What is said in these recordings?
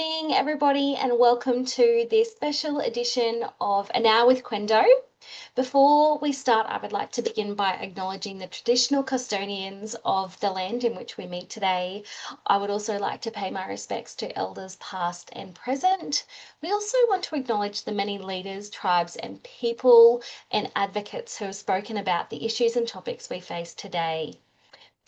Morning, everybody, and welcome to this special edition of An Hour with QENDO. Before we start, I would like to begin by acknowledging the traditional custodians of the land in which we meet today. I would also like to pay my respects to elders past and present. We also want to acknowledge the many leaders, tribes, and people and advocates who have spoken about the issues and topics we face today.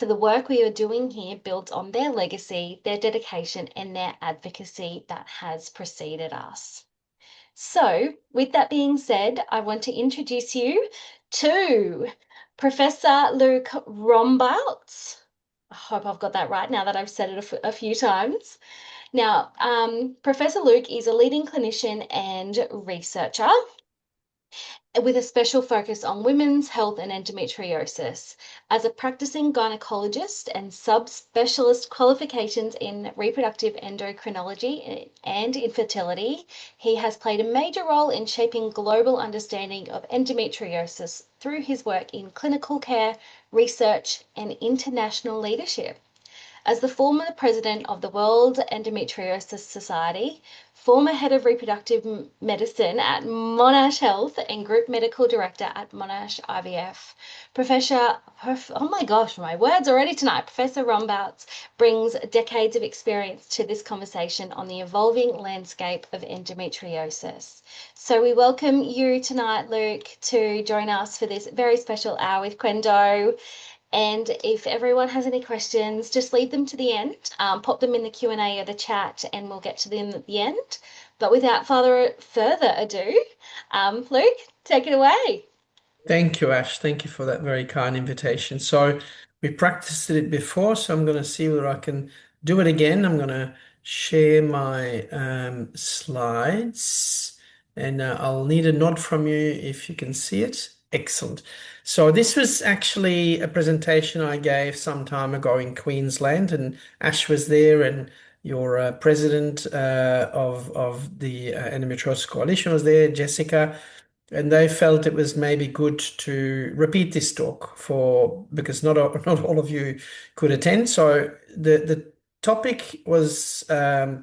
So the work we are doing here builds on their legacy, their dedication, and their advocacy that has preceded us. So, with that being said, I want to introduce you to Professor Luk Rombauts. I hope I've got that right now that I've said it a few times. Now, Professor Luk is a leading clinician and researcher with a special focus on women's health and endometriosis. As a practicing gynecologist and subspecialist qualifications in reproductive endocrinology and infertility, he has played a major role in shaping global understanding of endometriosis through his work in clinical care, research, and international leadership. As the former president of the World Endometriosis Society, former head of reproductive medicine at Monash Health, and group medical director at Monash IVF, oh my gosh, my words already tonight, Professor Rombauts brings decades of experience to this conversation on the evolving landscape of endometriosis. So we welcome you tonight, Luk, to join us for this very special hour with QENDO. And if everyone has any questions, just leave them to the end. Pop them in the Q&A or the chat, and we'll get to them at the end. But without further ado, Luke, take it away. Thank you, Ash. Thank you for that very kind invitation. So we practiced it before, so I'm going to see whether I can do it again. I'm going to share my slides, and I'll need a nod from you if you can see it. Excellent. So this was actually a presentation I gave some time ago in Queensland, and Ash was there, and your president of the Endometriosis Coalition was there, Jessica. And they felt it was maybe good to repeat this talk because not all of you could attend. So the topic was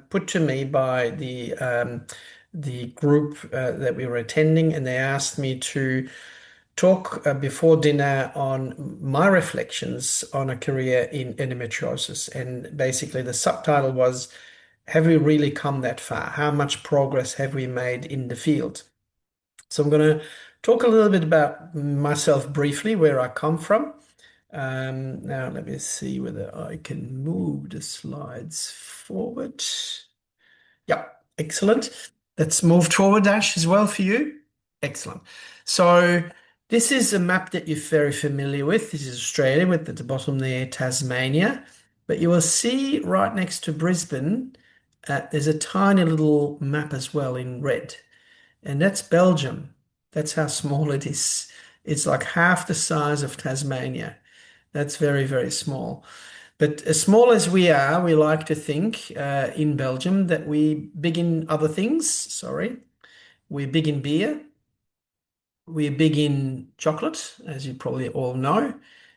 put to me by the group that we were attending, and they asked me to talk before dinner on my reflections on a career in endometriosis. And basically, the subtitle was, "Have we really come that far? How much progress have we made in the field?" So I'm going to talk a little bit about myself briefly, where I come from. Now let me see whether I can move the slides forward. Yeah, excellent. Let's move forward, Ash, as well for you. Excellent. So this is a map that you're very familiar with. This is Australia with at the bottom there, Tasmania. But you will see right next to Brisbane, there's a tiny little map as well in red. And that's Belgium. That's how small it is. It's like half the size of Tasmania. That's very, very small. But as small as we are, we like to think in Belgium that we big in other things. Sorry. We're big in beer. We're big in chocolate, as you probably all know.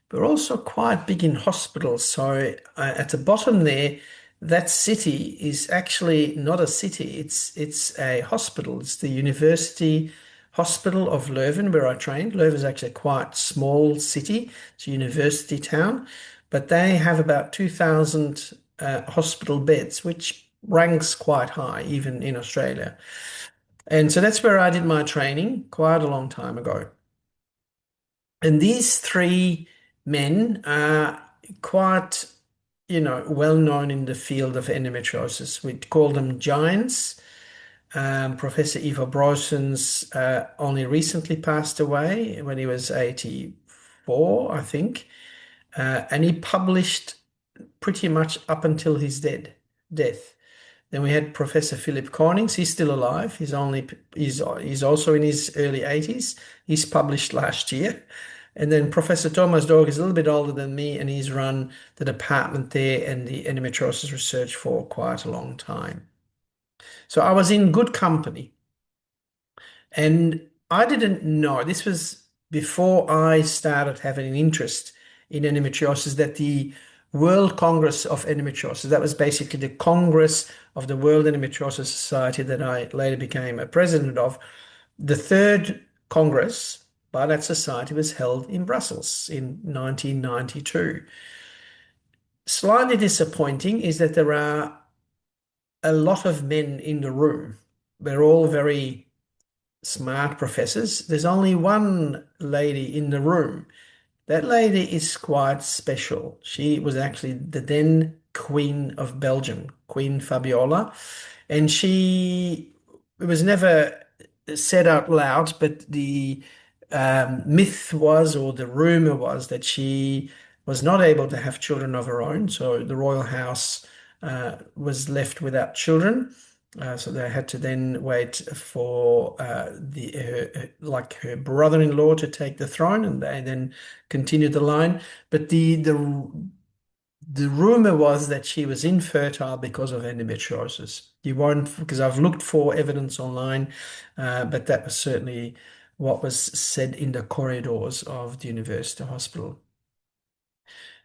But we're also quite big in hospitals. So at the bottom there, that city is actually not a city. It's a hospital. It's the University Hospital of Leuven, where I trained. Leuven is actually a quite small city. It's a university town, but they have about 2,000 hospital beds, which ranks quite high, even in Australia. And so that's where I did my training quite a long time ago. And these three men are quite, well known in the field of endometriosis. We call them giants. Professor Ivo Brosens only recently passed away when he was 84, I think. And he published pretty much up until his death. Then we had Professor Philip Konings. He's still alive. He's also in his early 80s. He's published last year. And then Professor Thomas Dorg is a little bit older than me, and he's run the department there and the endometriosis research for quite a long time. So I was in good company. And I didn't know, this was before I started having an interest in endometriosis, that the World Congress of Endometriosis. That was basically the Congress of the World Endometriosis Society that I later became a president of. The third Congress by that society was held in Brussels in 1992. Slightly disappointing is that there are a lot of men in the room. They're all very smart professors. There's only one lady in the room. That lady is quite special. She was actually the then Queen of Belgium, Queen Fabiola, and she it was never said out loud, but the myth was, or the rumor was, that she was not able to have children of her own. So the royal house was left without children. So they had to then wait for like her brother-in-law to take the throne, and they then continued the line. But the rumor was that she was infertile because of endometriosis. You won't, because I've looked for evidence online, but that was certainly what was said in the corridors of the university hospital.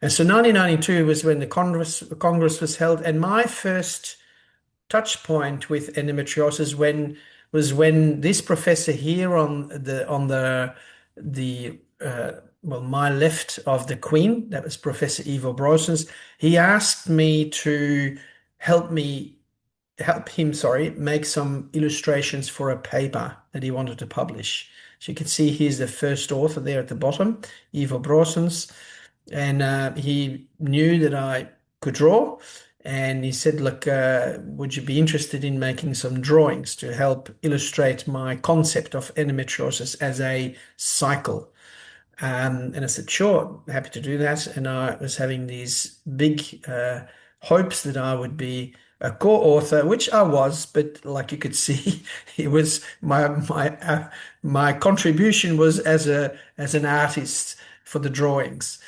And so 1992 was when the Congress was held, and my first touch point with endometriosis when this professor here on the well, my left of the Queen, that was Professor Ivo Brosens. He asked me to help me help him, sorry, make some illustrations for a paper that he wanted to publish. So you can see he's the first author there at the bottom, Ivo Brosens. And he knew that I could draw. And he said, look, would you be interested in making some drawings to help illustrate my concept of endometriosis as a cycle? And I said, sure, happy to do that. And I was having these big hopes that I would be a co-author, which I was, but like you could see, it was my contribution was as an artist for the drawings.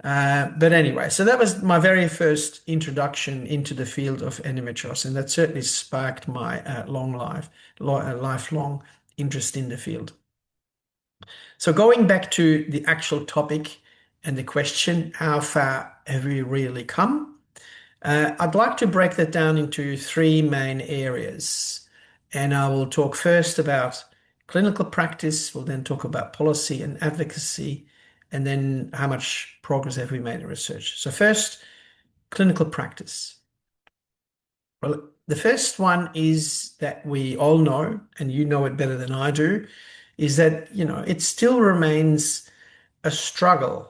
But anyway, so that was my very first introduction into the field of endometriosis, and that certainly sparked my lifelong interest in the field. So going back to the actual topic and the question, how far have we really come? I'd like to break that down into three main areas. And I will talk first about clinical practice, we'll then talk about policy and advocacy, and then how much progress have we made in research. So first, clinical practice. Well, the first one is that we all know, and you know it better than I do, is that, it still remains a struggle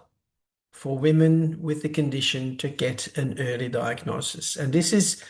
for women with the condition to get an early diagnosis. And this is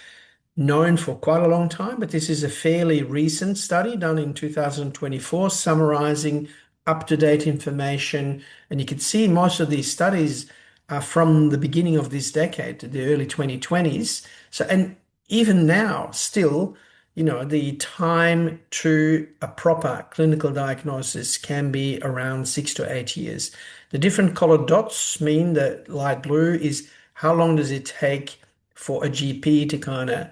known for quite a long time, but this is a fairly recent study done in 2024, summarizing up-to-date information. And you can see most of these studies are from the beginning of this decade, the early 2020s. So, and even now, still, the time to a proper clinical diagnosis can be around 6 to 8 years. The different colored dots mean that light blue is how long does it take for a GP to kind of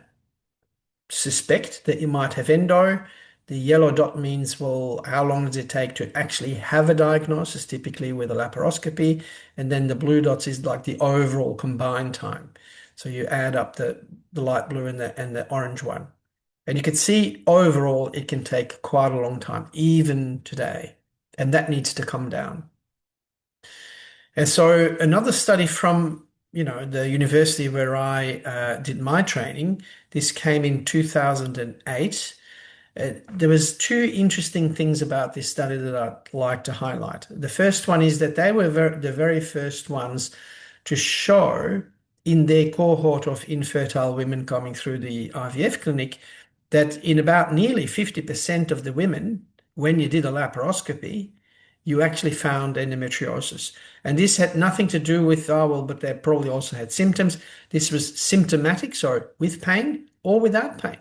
suspect that you might have endo. The yellow dot means, well, how long does it take to actually have a diagnosis, typically with a laparoscopy? And then the blue dots is like the overall combined time. So you add up the light blue and the orange one. And you can see overall it can take quite a long time, even today. And that needs to come down. And so another study from the university where I did my training, this came in 2008. There was two interesting things about this study that I'd like to highlight. The first one is that they were the very first ones to show in their cohort of infertile women coming through the IVF clinic that in about nearly 50% of the women, when you did a laparoscopy, you actually found endometriosis. And this had nothing to do with, oh, well, but they probably also had symptoms. This was symptomatic, so with pain or without pain.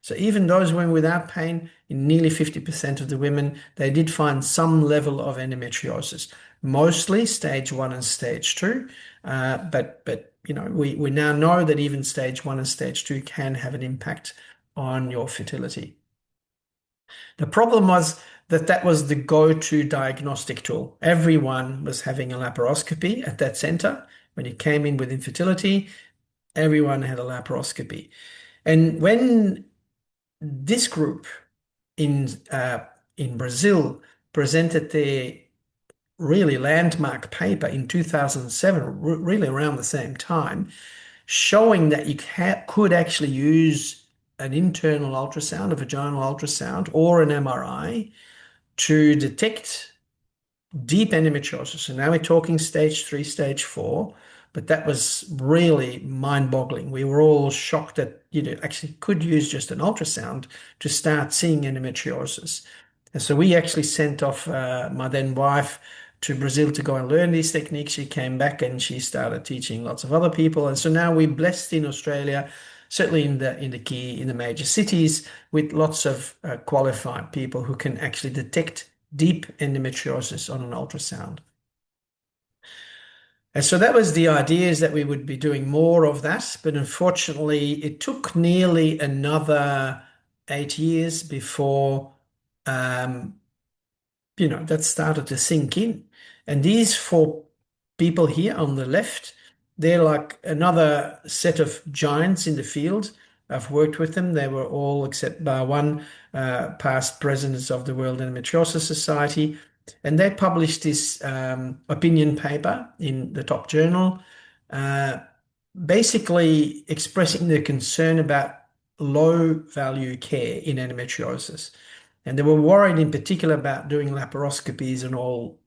So even those women without pain, in nearly 50% of the women, they did find some level of endometriosis, mostly stage 1 and stage 2. But we now know that even stage 1 and stage 2 can have an impact on your fertility. The problem was that was the go-to diagnostic tool. Everyone was having a laparoscopy at that center, when you came in with infertility, everyone had a laparoscopy. And when this group in in Brazil presented their really landmark paper in 2007, really around the same time, showing that you could actually use an internal ultrasound, a vaginal ultrasound, or an MRI to detect deep endometriosis. And now we're talking stage 3, stage 4, but that was really mind-boggling. We were all shocked that you actually could use just an ultrasound to start seeing endometriosis. And so we actually sent off my then wife to Brazil to go and learn these techniques. She came back and she started teaching lots of other people. And so now we're blessed in Australia, certainly in the major cities, with lots of qualified people who can actually detect deep endometriosis on an ultrasound. And so that was the idea, is that we would be doing more of that. But unfortunately, it took nearly another 8 years before um, that started to sink in. And these four people here on the left, they're like another set of giants in the field. I've worked with them. They were all, except by one, past presidents of the World Endometriosis Society. And they published this opinion paper in the top journal, uh, basically expressing their concern about low value care in endometriosis. And they were worried in particular about doing laparoscopies in all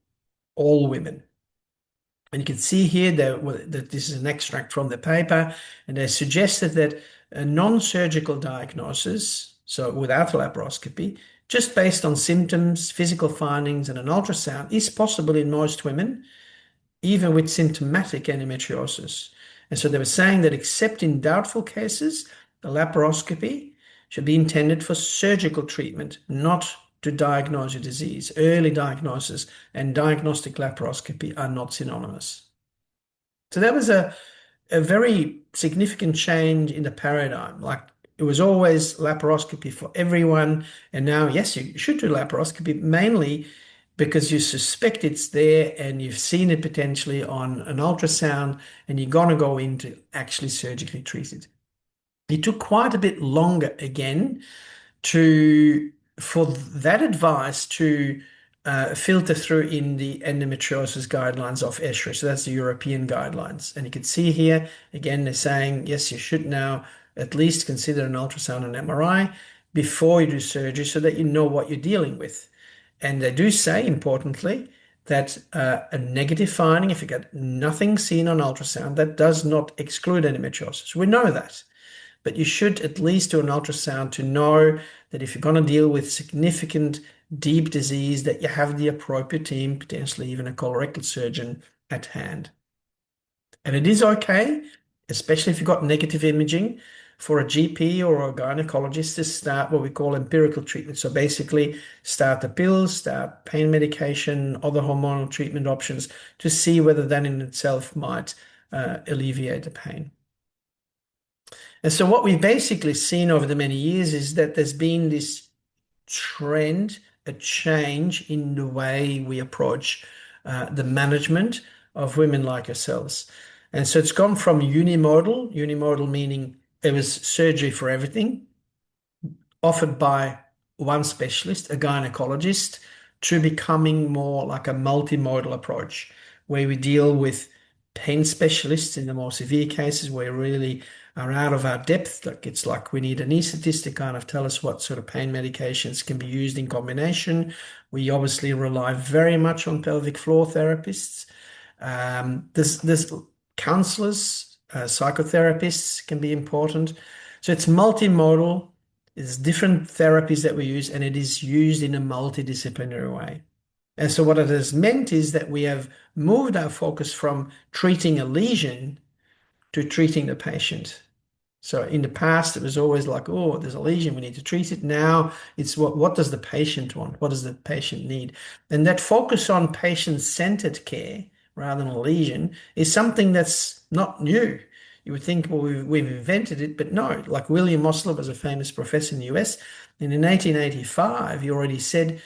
women. And you can see here that this is an extract from the paper, and they suggested that a non-surgical diagnosis, so without laparoscopy, just based on symptoms, physical findings, and an ultrasound, is possible in most women, even with symptomatic endometriosis. And so they were saying that except in doubtful cases, the laparoscopy should be intended for surgical treatment, not to diagnose a disease. Early diagnosis and diagnostic laparoscopy are not synonymous. So that was a very significant change in the paradigm. Like, it was always laparoscopy for everyone. And now, yes, you should do laparoscopy, mainly because you suspect it's there and you've seen it potentially on an ultrasound, and you're going to go in to actually surgically treat it. It took quite a bit longer again for that advice to filter through in the endometriosis guidelines of ESHRE. So that's the European guidelines. And you can see here, again, they're saying, yes, you should now at least consider an ultrasound and MRI before you do surgery so that you know what you're dealing with. And they do say, importantly, that a negative finding, if you get nothing seen on ultrasound, that does not exclude endometriosis. We know that. But you should at least do an ultrasound to know that if you're going to deal with significant deep disease, that you have the appropriate team, potentially even a colorectal surgeon at hand. And it is okay, especially if you've got negative imaging, for a GP or a gynecologist to start what we call empirical treatment. So basically start the pills, start pain medication, other hormonal treatment options to see whether that in itself might alleviate the pain. And so what we've basically seen over the many years is that there's been this trend, a change in the way we approach the management of women like yourselves. And so it's gone from unimodal meaning it was surgery for everything, offered by one specialist, a gynecologist, to becoming more like a multimodal approach, where we deal with pain specialists in the more severe cases where we really are out of our depth. Like, it's like we need an anaesthetist to kind of tell us what sort of pain medications can be used in combination. We obviously rely very much on pelvic floor therapists. There's counselors, psychotherapists can be important. So it's multimodal. There's different therapies that we use, and it is used in a multidisciplinary way. And so what it has meant is that we have moved our focus from treating a lesion to treating the patient. So in the past, it was always like, oh, there's a lesion, we need to treat it. Now it's what does the patient want? What does the patient need? And that focus on patient-centered care rather than a lesion is something that's not new. You would think, well, we've invented it, but no. Like, William Osler was a famous professor in the US, and in 1885, he already said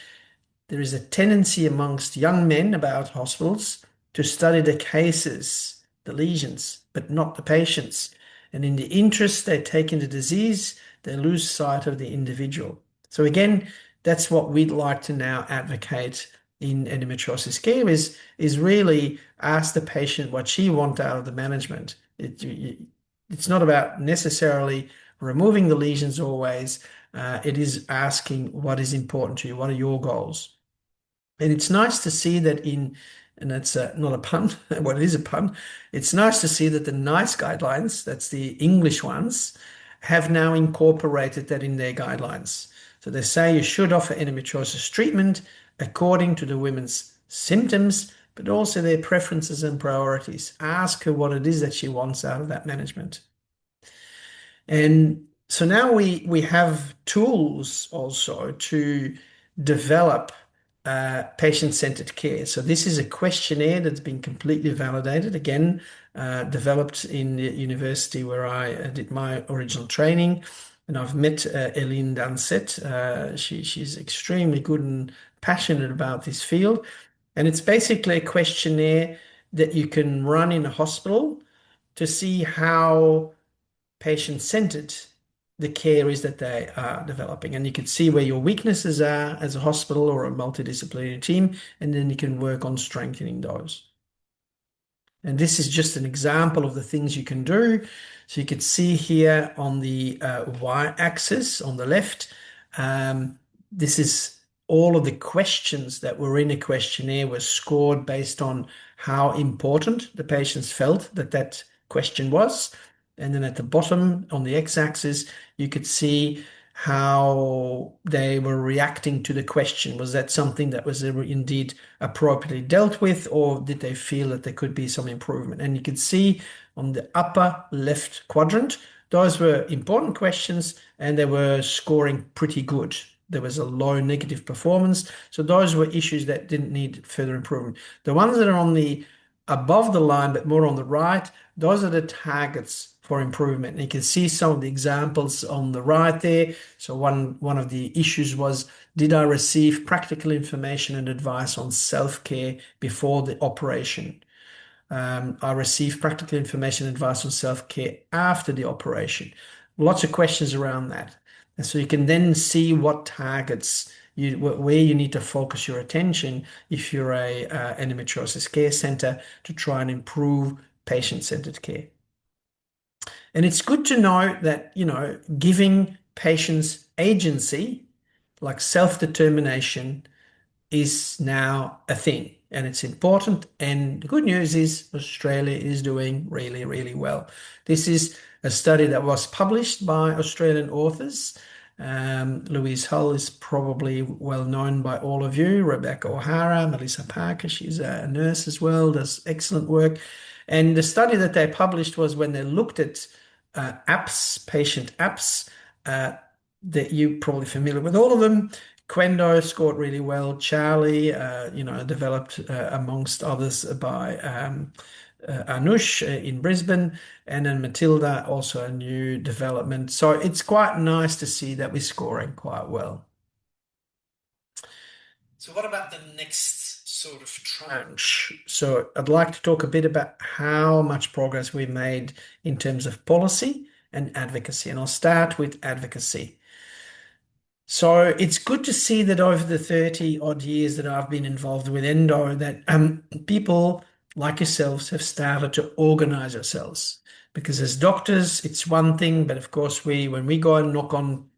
there is a tendency amongst young men about hospitals to study the cases the lesions, but not the patients. And in the interest they take in the disease, they lose sight of the individual. So again, that's what we'd like to now advocate in endometriosis care is really ask the patient what she wants out of the management. It's not about necessarily removing the lesions always. It is asking what is important to you, what are your goals? And it's nice to see that and that's not a pun, well, it is a pun. It's nice to see that the NICE guidelines, that's the English ones, have now incorporated that in their guidelines. So they say you should offer endometriosis treatment according to the women's symptoms, but also their preferences and priorities. Ask her what it is that she wants out of that management. And so now we have tools also to develop patient-centered care. So this is a questionnaire that's been completely validated, again, developed in the university where I did my original training. And I've met Eileen Dunsett. She's extremely good and passionate about this field. And it's basically a questionnaire that you can run in a hospital to see how patient-centered the care is that they are developing. And you can see where your weaknesses are as a hospital or a multidisciplinary team, and then you can work on strengthening those. And this is just an example of the things you can do. So you can see here on the y-axis on the left, this is all of the questions that were in a questionnaire were scored based on how important the patients felt that that question was. And then at the bottom on the x-axis, you could see how they were reacting to the question. Was that something that was indeed appropriately dealt with, or did they feel that there could be some improvement? And you can see on the upper left quadrant, those were important questions and they were scoring pretty good. There was a low negative performance. So those were issues that didn't need further improvement. The ones that are on the above the line, but more on the right, those are the targets for improvement. And you can see some of the examples on the right there. So one of the issues was, did I receive practical information and advice on self-care before the operation? I received practical information and advice on self-care after the operation. Lots of questions around that. And so you can then see what targets where you need to focus your attention if you're a endometriosis care center to try and improve patient-centered care. And it's good to know that, giving patients agency, like self-determination, is now a thing and it's important. And the good news is Australia is doing really, really well. This is a study that was published by Australian authors. Louise Hull is probably well known by all of you. Rebecca O'Hara, Melissa Parker, she's a nurse as well, does excellent work. And the study that they published was when they looked at apps, patient apps, that you're probably familiar with all of them. QENDO scored really well. Charlie, developed amongst others by Anush in Brisbane, and then Matilda, also a new development. So it's quite nice to see that we're scoring quite well. So what about the next sort of tranche? So I'd like to talk a bit about how much progress we've made in terms of policy and advocacy, and I'll start with advocacy. So it's good to see that over the 30 odd years that I've been involved with Endo, that people like yourselves have started to organize yourselves. Because as doctors, it's one thing, but of course when we go and knock on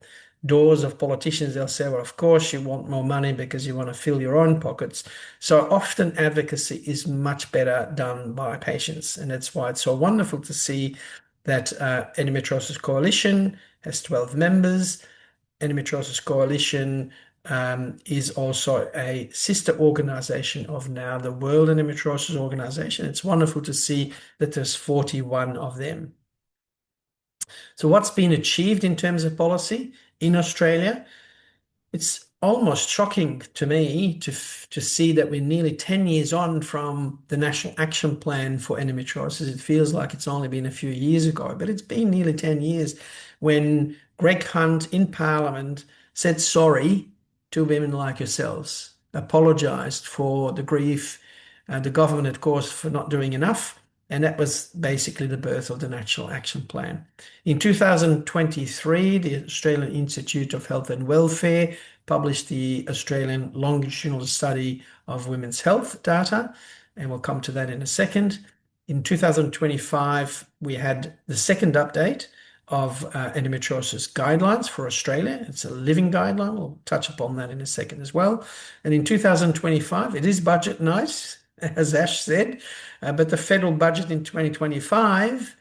doors of politicians, they'll say, well, of course you want more money because you want to fill your own pockets. So often advocacy is much better done by patients. And that's why it's so wonderful to see that Endometriosis Coalition has 12 members. Endometriosis Coalition is also a sister organization of now the World Endometriosis Organization. It's wonderful to see that there's 41 of them. So what's been achieved in terms of policy in Australia? It's almost shocking to me to see that we're nearly 10 years on from the National Action Plan for Endometriosis. It feels like it's only been a few years ago, but it's been nearly 10 years when Greg Hunt in Parliament said sorry to women like yourselves, apologised for the grief, the government, of course, for not doing enough, And that was basically the birth of the National Action Plan. In 2023, the Australian Institute of Health and Welfare published the Australian Longitudinal Study of Women's Health data, and we'll come to that in a second. In 2025, we had the second update of endometriosis guidelines for Australia. It's a living guideline. We'll touch upon that in a second as well. And in 2025, it is budget night, as Ash said, but the federal budget in 2025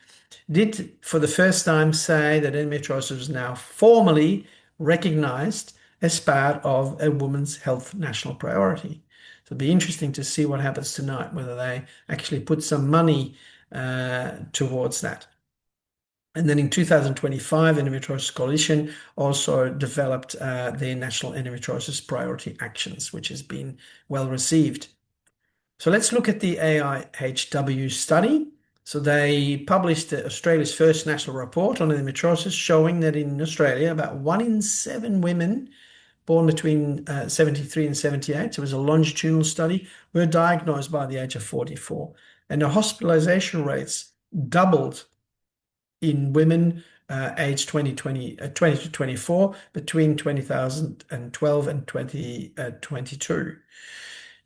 did for the first time say that endometriosis is now formally recognized as part of a woman's health national priority. So it'll be interesting to see what happens tonight, whether they actually put some money towards that. And then in 2025, Endometriosis Coalition also developed their National Endometriosis Priority Actions, which has been well received. So let's look at the AIHW study. So they published Australia's first national report on endometriosis, showing that in Australia, about 1 in 7 women born between 73 and 78, so it was a longitudinal study, were diagnosed by the age of 44. And the hospitalization rates doubled in women aged 20 to 24 between 2012 and 2022.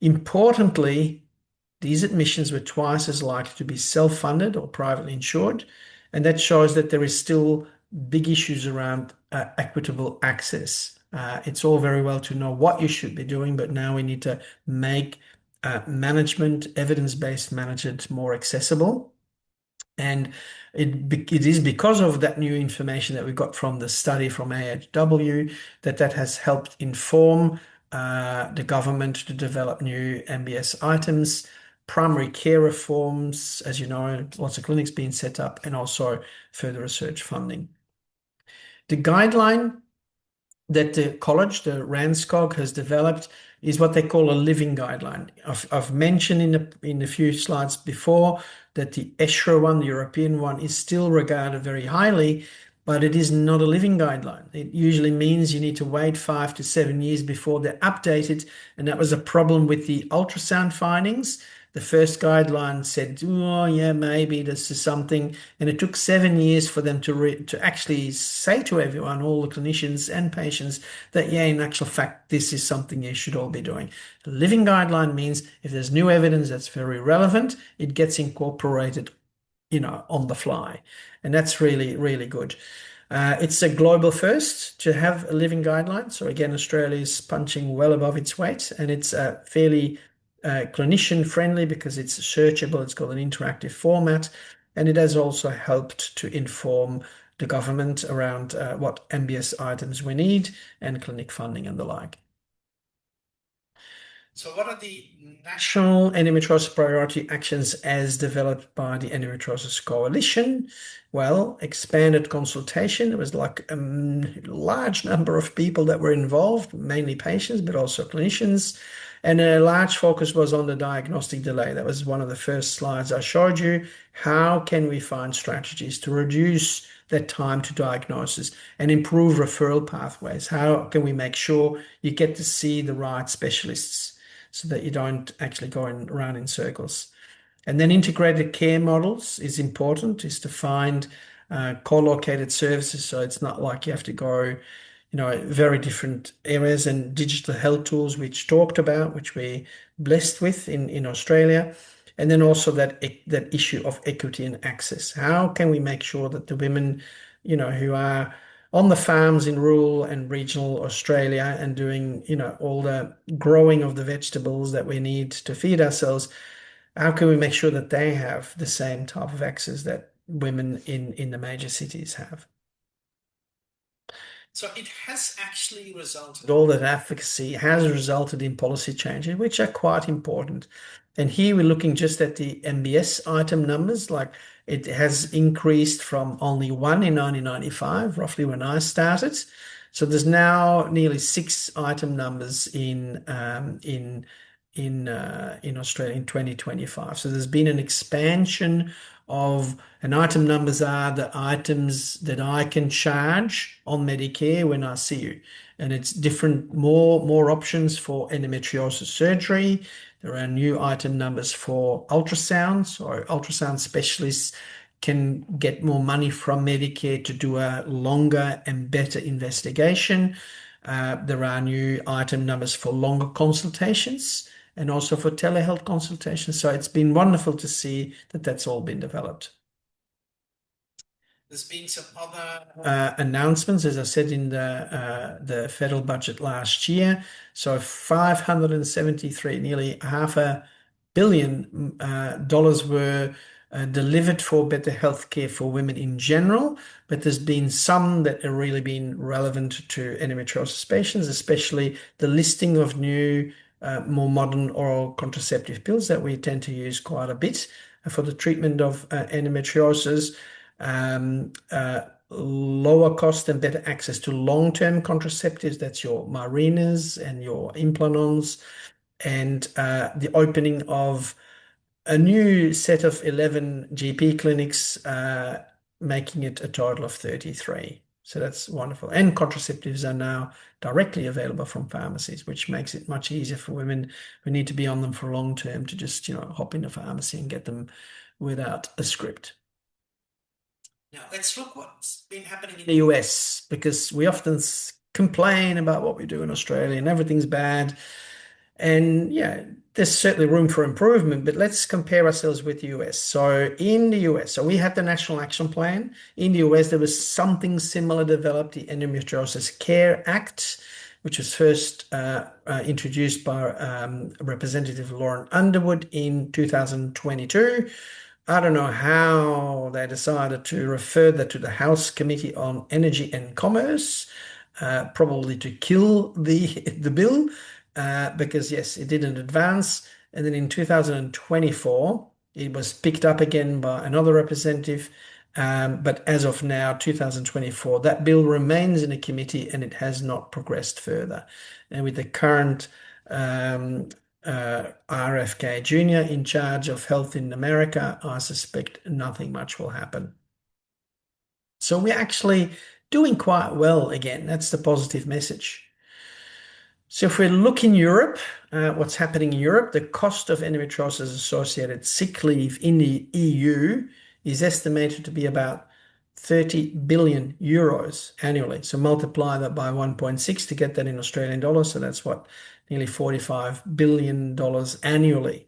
Importantly, these admissions were twice as likely to be self-funded or privately insured, and that shows that there is still big issues around equitable access. It's all very well to know what you should be doing, but now we need to make management, evidence-based management more accessible. And it is because of that new information that we got from the study from AHW that has helped inform the government to develop new MBS items, primary care reforms, as you know, lots of clinics being set up, and also further research funding. The guideline that the college, the RANSCOG, has developed is what they call a living guideline. I've mentioned in a few slides before that the ESHRA one, the European one, is still regarded very highly, but it is not a living guideline. It usually means you need to wait 5 to 7 years before they're updated, and that was a problem with the ultrasound findings. The first guideline said, oh, yeah, maybe this is something. And it took 7 years for them to actually say to everyone, all the clinicians and patients, that, yeah, in actual fact, this is something you should all be doing. The living guideline means if there's new evidence that's very relevant, it gets incorporated, on the fly. And that's really, really good. It's a global first to have a living guideline. So again, Australia is punching well above its weight, and it's fairly clinician friendly because it's searchable. It's got an interactive format, and it has also helped to inform the government around what MBS items we need and clinic funding and the like. So what are the national endometriosis priority actions as developed by the Endometriosis Coalition? Well, expanded consultation. There was like a large number of people that were involved, mainly patients, but also clinicians. And a large focus was on the diagnostic delay. That was one of the first slides I showed you. How can we find strategies to reduce that time to diagnosis and improve referral pathways? How can we make sure you get to see the right specialists so that you don't actually go around in circles? And then integrated care models is important, is to find co-located services. So it's not like you have to go very different areas, and digital health tools, which talked about, which we're blessed with in Australia. And then also that issue of equity and access. How can we make sure that the women, who are on the farms in rural and regional Australia and doing, all the growing of the vegetables that we need to feed ourselves, how can we make sure that they have the same type of access that women in the major cities have? So it has actually resulted, all that advocacy has resulted in policy changes, which are quite important. And here we're looking just at the MBS item numbers, like it has increased from only 1 in 1995, roughly when I started. So there's now nearly 6 item numbers in Australia in 2025. So there's been an expansion and item numbers are the items that I can charge on Medicare when I see you. And it's different, more options for endometriosis surgery. There are new item numbers for ultrasounds, or ultrasound specialists can get more money from Medicare to do a longer and better investigation. There are new item numbers for longer consultations and also for telehealth consultations. So it's been wonderful to see that that's all been developed. There's been some other announcements, as I said, in the federal budget last year. So 573, nearly $500 million dollars were delivered for better healthcare for women in general. But there's been some that have really been relevant to endometriosis patients, especially the listing of new, more modern oral contraceptive pills that we tend to use quite a bit for the treatment of endometriosis. Lower cost and better access to long-term contraceptives. That's your Mirenas and your Implanons, and the opening of a new set of 11 GP clinics, making it a total of 33. So that's wonderful. And contraceptives are now directly available from pharmacies, which makes it much easier for women who need to be on them for long term to just, hop in the pharmacy and get them without a script. Now, let's look what's been happening in the US, because we often complain about what we do in Australia and everything's bad. And yeah, there's certainly room for improvement, but let's compare ourselves with the US. So in the US, so we had the National Action Plan. In the US, there was something similar developed, the Endometriosis Care Act, which was first introduced by Representative Lauren Underwood in 2022. I don't know how they decided to refer that to the House Committee on Energy and Commerce, probably to kill the bill, because yes, it didn't advance. And then in 2024, it was picked up again by another representative. But as of now, 2024, that bill remains in a committee and it has not progressed further. And with the current RFK Jr. in charge of health in America, I suspect nothing much will happen. So we're actually doing quite well again. That's the positive message. So if we look in Europe, what's happening in Europe, the cost of endometriosis associated sick leave in the EU is estimated to be about 30 billion euros annually. So multiply that by 1.6 to get that in Australian dollars. So that's what, nearly $45 billion annually.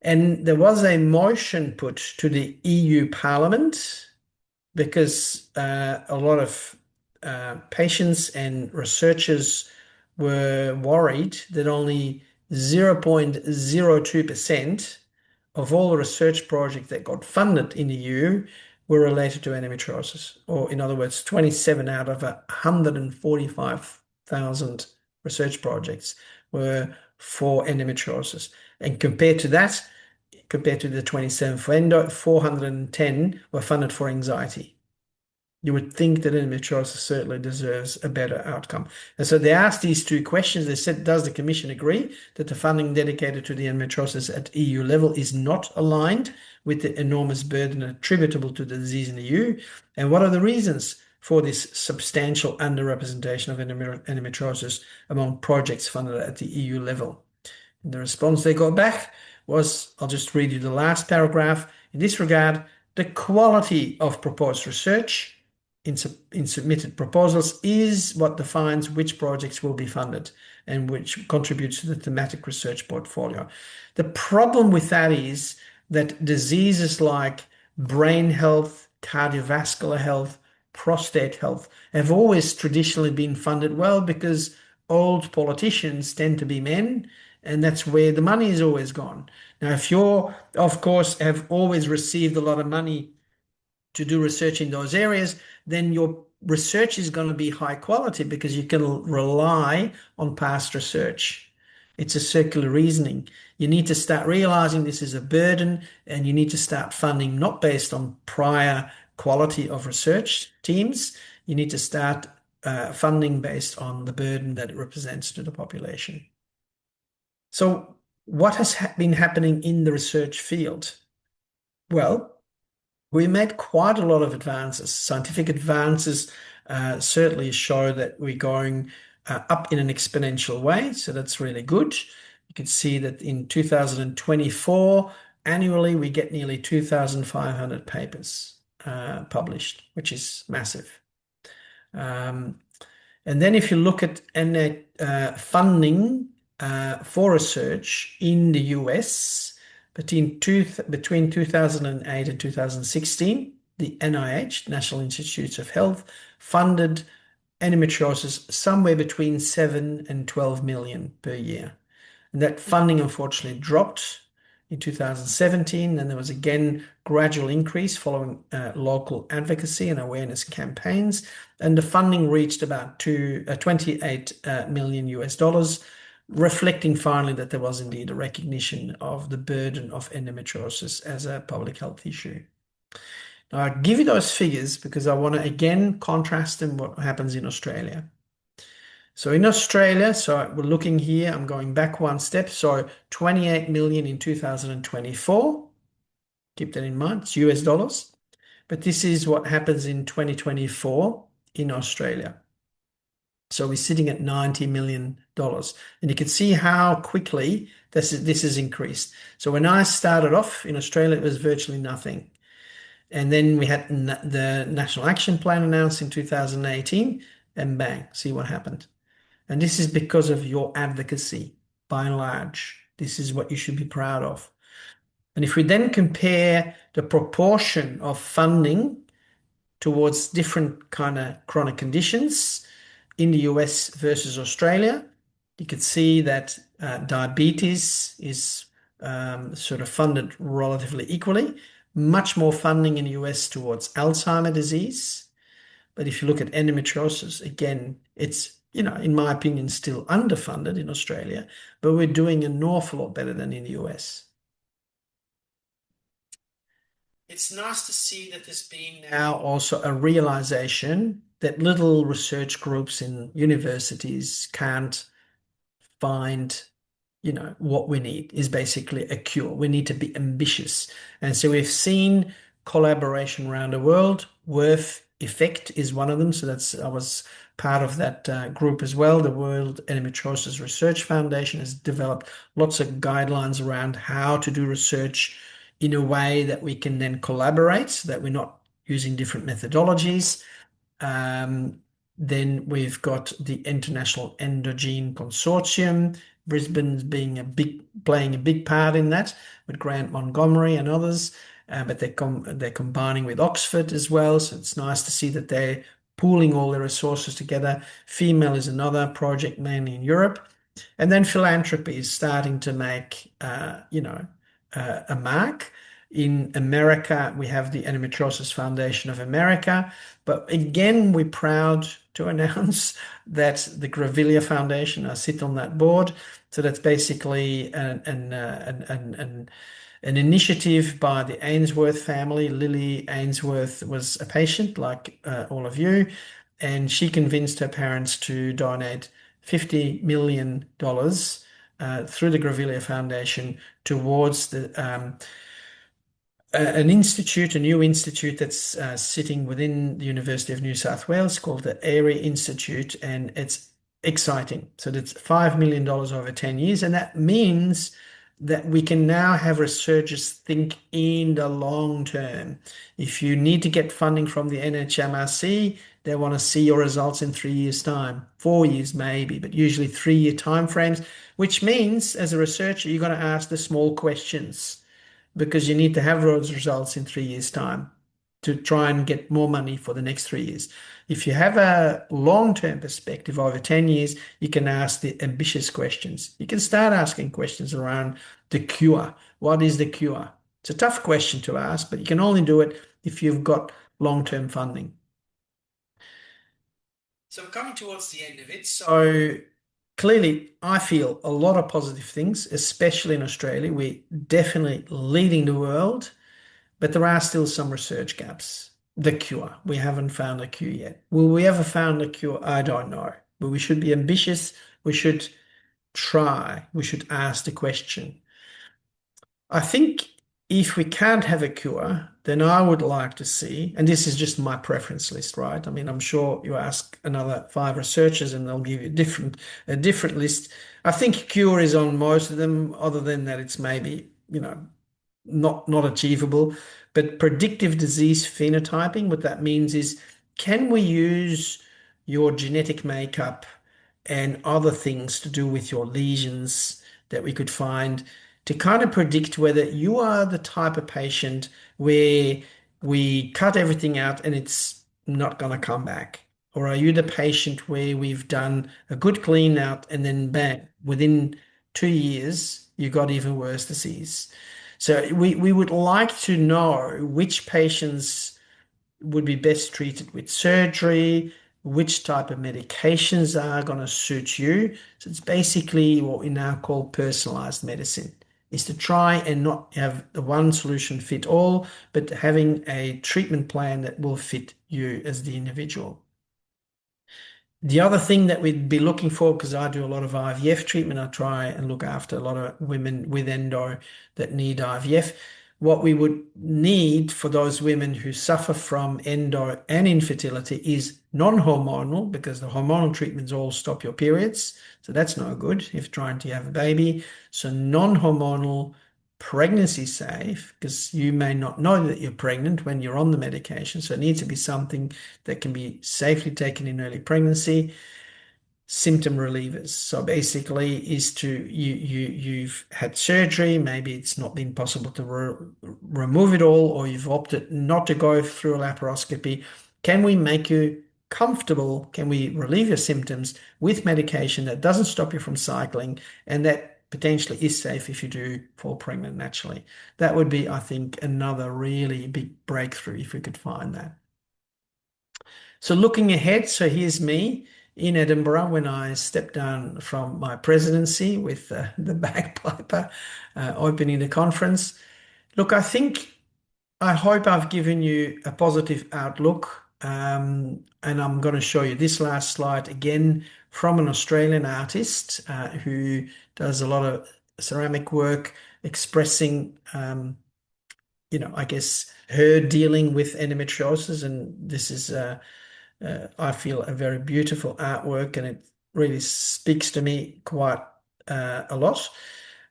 And there was a motion put to the EU Parliament because a lot of patients and researchers were worried that only 0.02% of all the research projects that got funded in the EU were related to endometriosis, or in other words, 27 out of 145,000 research projects were for endometriosis. And compared to that, compared to the 27 for endo, 410 were funded for anxiety. You would think that endometriosis certainly deserves a better outcome. And so they asked these two questions. They said, does the Commission agree that the funding dedicated to the endometriosis at EU level is not aligned with the enormous burden attributable to the disease in the EU? And what are the reasons for this substantial underrepresentation of endometriosis among projects funded at the EU level? And the response they got back was, I'll just read you the last paragraph. In this regard, the quality of proposed research in submitted proposals is what defines which projects will be funded and which contributes to the thematic research portfolio. The problem with that is that diseases like brain health, cardiovascular health, prostate health have always traditionally been funded well because old politicians tend to be men, and that's where the money is always gone. Now, if you're, of course, have always received a lot of money to do research in those areas, then your research is going to be high quality because you can rely on past research. It's a circular reasoning. You need to start realizing this is a burden, and you need to start funding not based on prior quality of research teams. You need to start funding based on the burden that it represents to the population. So what has been happening in the research field? Well, we made quite a lot of advances. Scientific advances certainly show that we're going up in an exponential way. So that's really good. You can see that in 2024, annually, we get nearly 2,500 papers published, which is massive. Um, and then if you look at funding for research in the US between 2008 and 2016, the NIH, National Institutes of Health, funded endometriosis somewhere between 7 and 12 million per year. And that funding unfortunately dropped in 2017. Then there was again gradual increase following local advocacy and awareness campaigns. And the funding reached about 28 million US dollars, reflecting finally that there was indeed a recognition of the burden of endometriosis as a public health issue. Now, I give you those figures because I want to again contrast them what happens in Australia. So in Australia, so we're looking here, I'm going back one step. So 28 million in 2024. Keep that in mind, it's US dollars. But this is what happens in 2024 in Australia. So we're sitting at $90 million. And you can see how quickly this has increased. So when I started off in Australia, it was virtually nothing. And then we had the National Action Plan announced in 2018, and bang, see what happened. And this is because of your advocacy, by and large. This is what you should be proud of. And if we then compare the proportion of funding towards different kind of chronic conditions in the US versus Australia, you could see that diabetes is sort of funded relatively equally. Much more funding in the US towards Alzheimer's disease. But if you look at endometriosis, again, it's, in my opinion, still underfunded in Australia, but we're doing an awful lot better than in the US. It's nice to see that there's been now also a realization that little research groups in universities can't find, what we need is basically a cure. We need to be ambitious. And so we've seen collaboration around the world. Worth Effect is one of them. So I was part of that group as well. The World Endometriosis Research Foundation has developed lots of guidelines around how to do research in a way that we can then collaborate, so that we're not using different methodologies. Then we've got the International Endogene Consortium, Brisbane's playing a big part in that with Grant Montgomery and others, but they're combining with Oxford as well. So it's nice to see that they're pooling all their resources together. Female is another project, mainly in Europe, and then philanthropy is starting to make a mark. In America, we have the Endometriosis Foundation of America. But again, we're proud to announce that the Grevillea Foundation, I sit on that board. So that's basically an initiative by the Ainsworth family. Lily Ainsworth was a patient like all of you, and she convinced her parents to donate $50 million through the Grevillea Foundation towards a new institute that's sitting within the University of New South Wales called the Airy Institute, and it's exciting. So that's $5 million over 10 years, and that means that we can now have researchers think in the long term. If you need to get funding from the NHMRC, they want to see your results in 3 years' time, 4 years maybe, but usually 3-year timeframes, which means as a researcher, you're going to ask the small questions, because you need to have those results in 3 years' time to try and get more money for the next 3 years. If you have a long-term perspective over 10 years, you can ask the ambitious questions. You can start asking questions around the cure. What is the cure? It's a tough question to ask, but you can only do it if you've got long-term funding. So coming towards the end of it, so clearly, I feel a lot of positive things, especially in Australia. We're definitely leading the world, but there are still some research gaps. The cure. We haven't found a cure yet. Will we ever find a cure? I don't know. But we should be ambitious. We should try. We should ask the question. I think if we can't have a cure, then I would like to see, and this is just my preference list, right? I mean, I'm sure you ask another five researchers and they'll give you a different list. I think cure is on most of them, other than that it's maybe, not achievable. But predictive disease phenotyping, what that means is, can we use your genetic makeup and other things to do with your lesions that we could find to kind of predict whether you are the type of patient where we cut everything out and it's not going to come back? Or are you the patient where we've done a good clean out and then bang, within 2 years, you got even worse disease? So we would like to know which patients would be best treated with surgery, which type of medications are going to suit you. So it's basically what we now call personalized medicine, is to try and not have the one solution fit all, but having a treatment plan that will fit you as the individual. The other thing that we'd be looking for, because I do a lot of IVF treatment, I try and look after a lot of women with endo that need IVF. What we would need for those women who suffer from endo and infertility is non-hormonal, because the hormonal treatments all stop your periods. So that's no good if trying to have a baby. So non-hormonal, pregnancy safe, because you may not know that you're pregnant when you're on the medication. So it needs to be something that can be safely taken in early pregnancy. Symptom relievers. So basically is to you've had surgery, maybe it's not been possible to remove it all, or you've opted not to go through a laparoscopy. Can we make you comfortable? Can we relieve your symptoms with medication that doesn't stop you from cycling and that potentially is safe if you do fall pregnant naturally? That would be, I think, another really big breakthrough if we could find that. So looking ahead, so here's me in Edinburgh when I stepped down from my presidency with the bagpiper opening the conference. Look, I hope I've given you a positive outlook. And I'm going to show you this last slide again from an Australian artist who does a lot of ceramic work expressing, I guess, her dealing with endometriosis. And this is I feel a very beautiful artwork, and it really speaks to me quite a lot.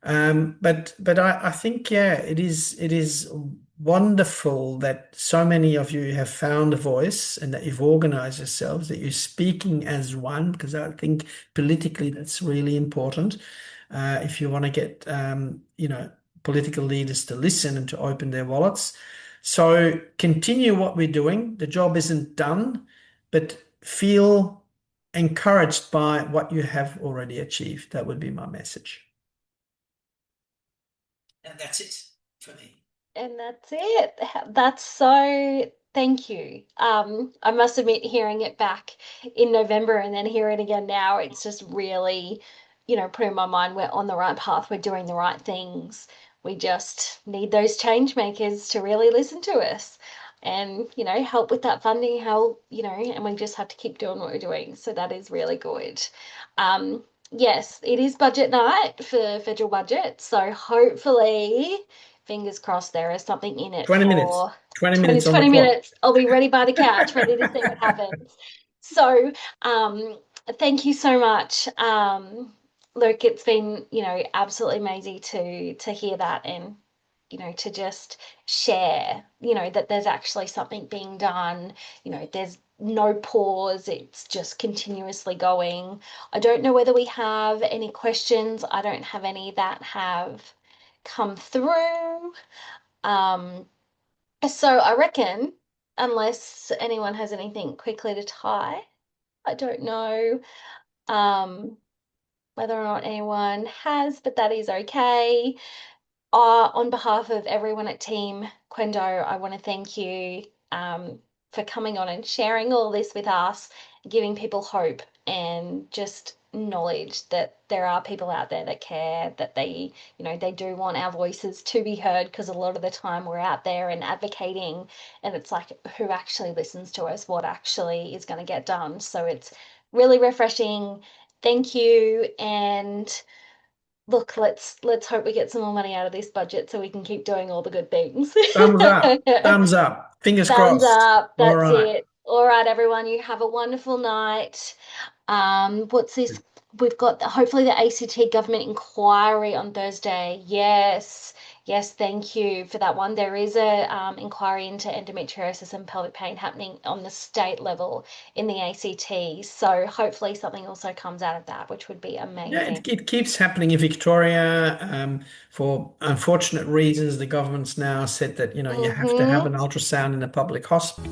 But I think, yeah, it is wonderful that so many of you have found a voice and that you've organized yourselves, that you're speaking as one, because I think politically that's really important. If you want to get political leaders to listen and to open their wallets. So continue what we're doing. The job isn't done, but feel encouraged by what you have already achieved. That would be my message. And that's it for me. And that's it. That's so, thank you. I must admit, hearing it back in November and then hearing it again now, it's just really, putting my mind we're on the right path, we're doing the right things. We just need those change makers to really listen to us and, help with that funding, help, and we just have to keep doing what we're doing. So that is really good. Yes, it is budget night for federal budget. So hopefully, fingers crossed, there is something in it 20 minutes. for 20 20, minutes on the 20 clock. minutes. I'll be ready by the couch, ready to see what happens. So, thank you so much. Luke, it's been, absolutely amazing to hear that and, to just share, that there's actually something being done, there's no pause, it's just continuously going. I don't know whether we have any questions. I don't have any that have come through. So I reckon, unless anyone has anything quickly to tie, I don't know whether or not anyone has, but that is okay. On behalf of everyone at Team Quendo, I want to thank you for coming on and sharing all this with us, giving people hope and just knowledge that there are people out there that care, that they do want our voices to be heard, because a lot of the time we're out there and advocating and it's like, who actually listens to us? What actually is going to get done? So it's really refreshing. Thank you. And Look, let's hope we get some more money out of this budget so we can keep doing all the good things. Thumbs up. Thumbs up. Fingers Thumbs crossed. up. All That's right. it. All right, everyone, you have a wonderful night. What's this? We've got hopefully the ACT government inquiry on Thursday. Yes, yes, thank you for that one. There is a inquiry into endometriosis and pelvic pain happening on the state level in the ACT. So hopefully something also comes out of that, which would be Yeah, amazing. it keeps happening in Victoria. For unfortunate reasons, the government's now said that, you have to have Mm-hmm. an ultrasound in a public hospital.